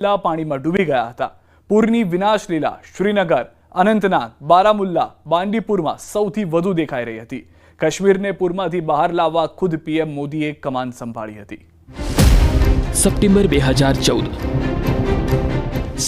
પાણીમાં ડૂબી ગયા હતા। પૂરની વિનાશ લીલા શ્રીનગર, અનંતનાગ, બારામુલ્લા, બાંદીપુરમાં સૌથી વધુ દેખાઈ રહી હતી। કાશ્મીરને પૂરમાંથી બહાર લાવવા ખુદ પીએમ મોદીએ કમાન સંભાળી હતી। સપ્ટેમ્બર 2014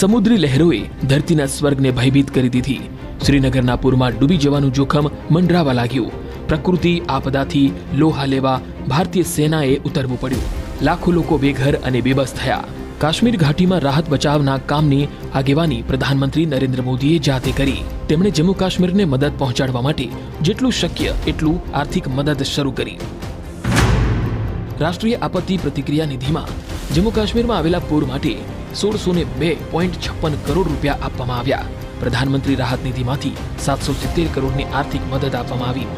સમુદ્રી લહેરોએ ધરતીના સ્વર્ગને ભયભીત કરી દીધી। શ્રીનગરના પૂરમાં ડૂબી જવાનું જોખમ મંડરાવા લાગ્યું। પ્રકૃતિ આપદાથી લોહા લેવા ભારતીય સેનાએ ઉતરવું પડ્યું। લાખો લોકો બેઘર અને બેબસ થયા। કાશ્મીર ઘાટીમાં રાહત બચાવના કામની આગેવાની પ્રધાનમંત્રી નરેન્દ્ર મોદીએ જાતે કરી। તેમણે જમ્મુ કાશ્મીરને મદદ પહોંચાડવા માટે જેટલું શક્ય એટલું આર્થિક મદદ શરૂ કરી। રાષ્ટ્રીય આપત્તિ પ્રતિક્રિયા નિધિમાં જમ્મુ કાશ્મીરમાં આવેલા પૂર માટે 1602.56 કરોડ રૂપિયા આપવામાં આવ્યા। પ્રધાનમંત્રી રાહત નિધિમાંથી 770 કરોડની આર્થિક મદદ આપવામાં આવી।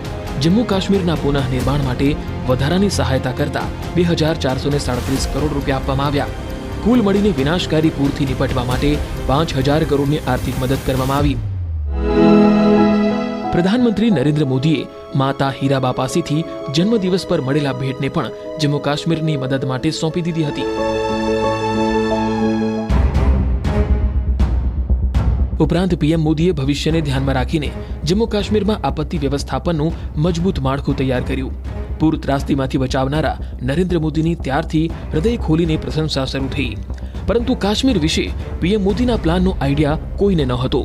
જમ્મુ કાશ્મીરના પુનઃ નિર્માણ માટે વધારાની સહાયતા કરતા 2437 કરોડ રૂપિયા આપવામાં આવ્યા। કુલ મળીને વિનાશકારી પૂરથી નિપટવા માટે 5000 કરોડની આર્થિક મદદ કરવામાં આવી। પ્રધાનમંત્રી નરેન્દ્ર મોદીએ માતા હીરાબા પાસેથી જન્મદિવસ પર મળેલા ભેટને પણ જમ્મુ કાશ્મીરની મદદ માટે સોંપી દીધી હતી। ઉપરાંત પીએમ મોદીએ ભવિષ્યને ધ્યાનમાં રાખીને જમ્મુ કાશ્મીરમાં આપત્તિ વ્યવસ્થાપનનું મજબૂત માળખું તૈયાર કર્યું। પૂર ત્રાસદીમાંથી બચાવનારા નરેન્દ્ર મોદીની ત્યારથી હૃદય ખોલીને પ્રશંસા શરૂ થઈ। પરંતુ કાશ્મીર વિશે પીએમ મોદીના પ્લાનનો આઈડિયા કોઈને ન હતો।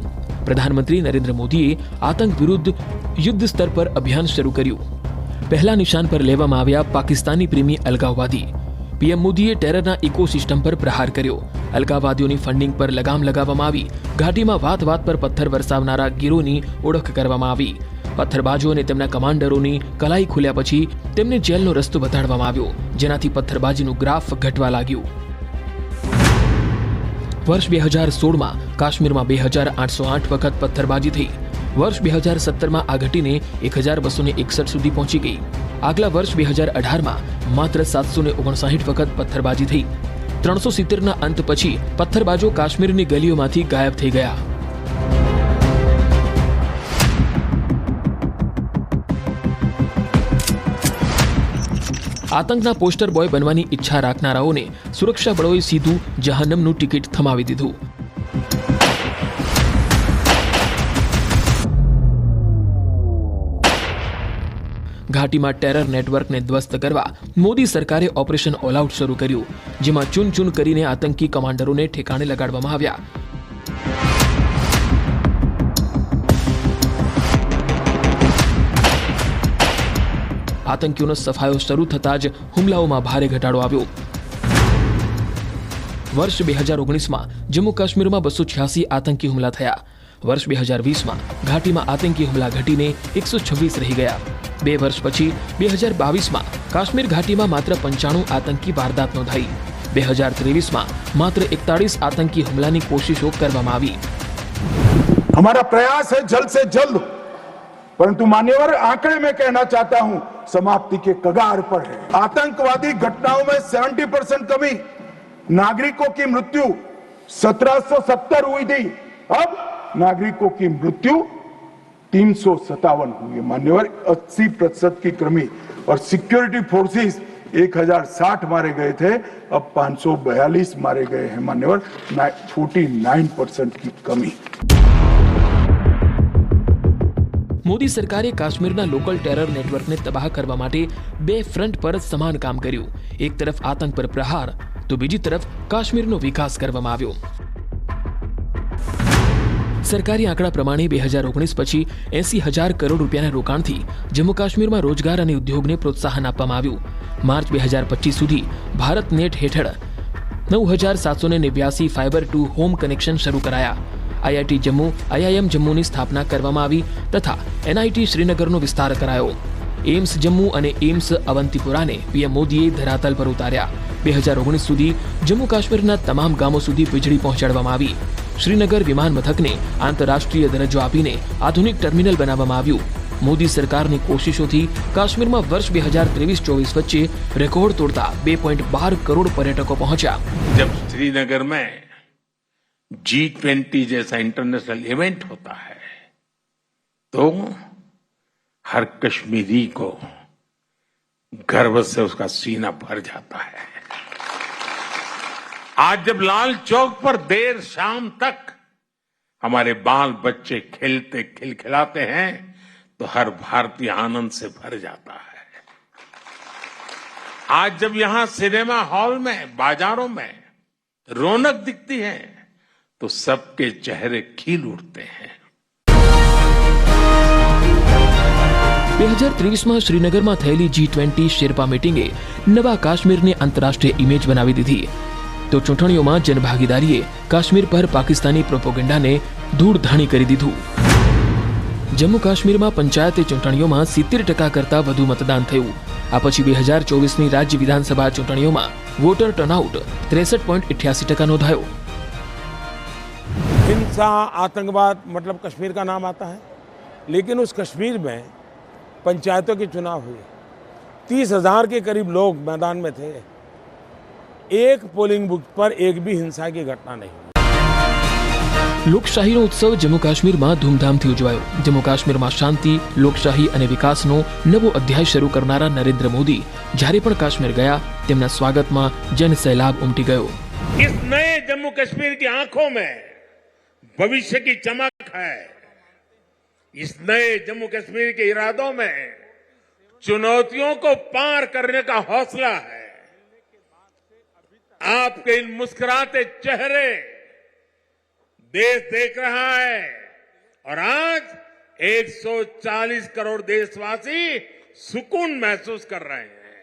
પ્રધાનમંત્રી નરેન્દ્ર મોદીએ આતંક વિરુદ્ધ યુદ્ધ સ્તર પર અભિયાન શરૂ કર્યું। પહેલા નિશાન પર લેવામાં આવ્યા પાકિસ્તાની પ્રેમી અલગાવવાદી। પીએમ મોદીએ ટેરરના ઇકોસિસ્ટમ પર પ્રહાર કર્યો। અલગાવવાદીઓની ફંડિંગ પર લગામ લગાવવામાં આવી। ઘાટીમાં વાત વાત પર પથ્થર વરસાવનારા ગીરોની ઓળખ કરવામાં આવી। પથ્થરબાજો અને તેમના કમાન્ડરોની કલાઈ ખુલ્યા પછી તેમને જેલનો રસ્તો બતાડવામાં આવ્યો, જેનાથી પથ્થરબાજીનું ગ્રાફ ઘટવા લાગ્યું। વર્ષ 2016માં કાશ્મીરમાં 2808 વખત પથ્થરબાજી થઈ। વર્ષ 2017માં આ ઘટીને 1261 સુધી પહોંચી ગઈ। આગલા વર્ષ 2018માં માત્ર 759 વખત પથ્થરબાજી થઈ। 370ના અંત પછી પથ્થરબાજો કાશ્મીરની ગલીઓમાંથી ગાયબ થઈ ગયા। આતંકના પોસ્ટર બોય બનવાની ઈચ્છા રાખનારાઓને સુરક્ષા બળોએ સીધું જહન્નમનું ટિકિટ થમાવી દીધું। ઘાટીમાં ટેરર નેટવર્કને ધ્વસ્ત કરવા મોદી સરકારે ઓપરેશન ઓલ આઉટ શરૂ કર્યું, જેમાં ચૂન ચૂન કરીને આતંકી કમાન્ડરોને ઠેકાણે લગાડવામાં આવ્યા। આતંકીઓનો સફાયો શરૂ થતા જ હુમલાઓમાં ભારે ઘટાડો આવ્યો। વર્ષ 2019માં જમ્મુ કાશ્મીરમાં 286 આતંકી હુમલા થયા। વર્ષ 2020માં ઘાટીમાં આતંકી હુમલા ઘટીને 126 રહી ગયા। 2 વર્ષ પછી 2022માં કાશ્મીર ઘાટીમાં માત્ર 95 આતંકી વારદાત નોંધાઈ। 2023માં માત્ર 41 આતંકી હુમલાની કોશિશો કરવામાં આવી। हमारा प्रयास है जल्द से जल्द, परंतु मान्यवर आंकड़े में कहना चाहता हूं समाप्ति के कगार पर है। आतंकवादी घटनाओं में 70% कमी, नागरिकों की मृत्यु 1770 हुई थी, अब नागरिकों की मृत्यु 357 हुई है। मान्यवर 80% की कमी, और सिक्योरिटी फोर्सेस 1060 मारे गए थे, अब 542 मारे गए हैं। मान्यवर 49% की कमी। મોદી સરકારે કાશ્મીરના લોકલ ટેરર નેટવર્કને તબાહ કરવા માટે 2 ફ્રન્ટ પર સમાન કામ કર્યું। એક તરફ આતંક પર પ્રહાર, તો બીજી તરફ કાશ્મીરનો વિકાસ કરવામાં આવ્યો। સરકારી આંકડા પ્રમાણે 2019 પછી 80,000 કરોડ રૂપિયાના રોકાણથી જમ્મુ કાશ્મીરમાં રોજગાર અને ઉદ્યોગને પ્રોત્સાહન આપવામાં આવ્યું। માર્ચ 2025 સુધી ભારત નેટ હેઠળ 9789 ફાઇબર ટુ હોમ કનેક્શન શરૂ કરાયા। આઈઆઈટી જમ્મુ, આઈઆઈએમ જમ્મુની સ્થાપના કરવામાં આવી તથા એનઆઈટી શ્રીનગરનો વિસ્તાર કરાયો। એમ્સ જમ્મુ અને એમ્સ અવંતીપુરાને પીએમ મોદીએ ધરાતલ પર ઉતાર્યા। 2019 સુધી જમ્મુ કાશ્મીરના તમામ ગામો સુધી વીજળી પહોંચાડવામાં આવી। શ્રીનગર વિમાન મથકને આંતરરાષ્ટ્રીય દરજ્જો આપીને આધુનિક ટર્મિનલ બનાવવામાં આવ્યું। મોદી સરકારની કોશિશોથી કાશ્મીરમાં વર્ષ 2023-24 વચ્ચે રેકોર્ડ તોડતા 2.12 કરોડ पर्यटकों पहुंचा। जब श्रीनगर में G20 जैसा इंटरनेशनल इवेंट होता है तो हर कश्मीरी को गर्व से उसका सीना भर जाता है। आज जब लाल चौक पर देर शाम तक हमारे बाल बच्चे खेलते खिलखिलाते हैं तो हर भारतीय आनंद से भर जाता है। आज जब यहां सिनेमा हॉल में, बाजारों में रौनक दिखती है तो सबके चेहरे खिल उठते हैं। 2023માં શ્રીનગરમાં થયેલી G20 શેરપા મીટિંગે નવા કાશ્મીરને આંતરરાષ્ટ્રીય ઇમેજ બનાવી દીધી, તો ચૂંટણીઓમાં જનભાગીદારીએ કાશ્મીર પર પાકિસ્તાની પ્રોપોગેન્ડાને ધૂળધાણી કરી દીધું। જમ્મુ કાશ્મીરમાં પંચાયતી ચૂંટણીઓમાં 70% કરતાં વધુ મતદાન થયું। આ પછી 2024ની રાજ્ય વિધાનસભા ચૂંટણીઓમાં વોટર ટર્નઆઉટ 63.88% નોંધાયો। हिंसा, आतंकवाद मतलब कश्मीर का नाम आता है, लेकिन उस कश्मीर में पंचायतों के चुनाव हुए, 30,000 के करीब लोग मैदान में थे। एक पोलिंग बूथ पर एक भी हिंसा की घटना नहीं हुई। લોકશાહીનો ઉત્સવ જમ્મુ કાશ્મીરમાં ધૂમધામથી ઉજવાયો। જમ્મુ કાશ્મીરમાં શાંતિ, લોકશાહી અને વિકાસનો નવો અધ્યાય શરૂ કરનારા નરેન્દ્ર મોદી જ્યારે પણ કાશ્મીર ગયા તેમના સ્વાગતમાં જનસૈલાબ ઉમટી ગયો। इस नए जम्मू कश्मीर की आंखों में भविष्य की चमक है। इस नए जम्मू कश्मीर के इरादों में चुनौतियों को पार करने का हौसला है। आपके इन मुस्कुराते चेहरे देश देख रहा है और आज 140 करोड़ देशवासी सुकून महसूस कर रहे हैं।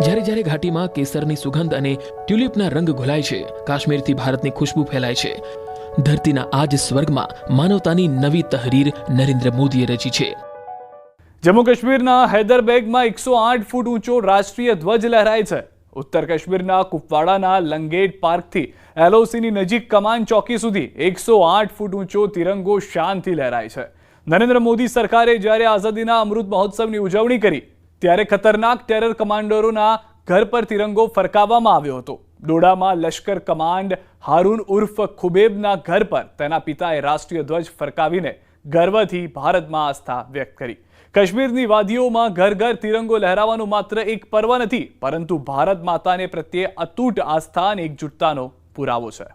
જ્યારે જ્યારે ઘાટીમાં કેસરની સુગંધ અને ટ્યુલિપના રંગ ઘુલાય છે, કાશ્મીરથી ભારતની ખુશ્બુ ફેલાય છે। ધરતીના આ જ સ્વર્ગમાં માનવતાની નવી તહરીર નરેન્દ્ર મોદીએ રચી છે। જમ્મુ કાશ્મીરના હૈદરબેગમાં 108 ફૂટ ઊંચો રાષ્ટ્રીય ધ્વજ લહેરાય છે। ઉત્તર કાશ્મીરના કુપવાડાના લંગેટ પાર્કથી એલઓસીની નજીક કમાન ચોકી સુધી 108 ફૂટ ઊંચો તિરંગો શાનથી લહેરાય છે। નરેન્દ્ર મોદી સરકારે જ્યારે આઝાદીના અમૃત મહોત્સવની ઉજવણી કરી ત્યારે ખતરનાક ટેરર કમાન્ડરોના ઘર પર તિરંગો ફરકાવવામાં આવ્યો હતો। ડોડામાં લશ્કર કમાન્ડ હારૂન ઉર્ફ ખુબેબના ઘર પર તેના પિતાએ રાષ્ટ્રીય ધ્વજ ફરકાવીને ગર્વથી ભારતમાં આસ્થા વ્યક્ત કરી। કાશ્મીરની વાદીઓમાં ઘર ઘર તિરંગો લહેરાવાનું માત્ર એક પર્વ નથી, પરંતુ ભારત માતાને પ્રત્યે અતૂટ આસ્થા અને એકજૂટતાનો પુરાવો છે।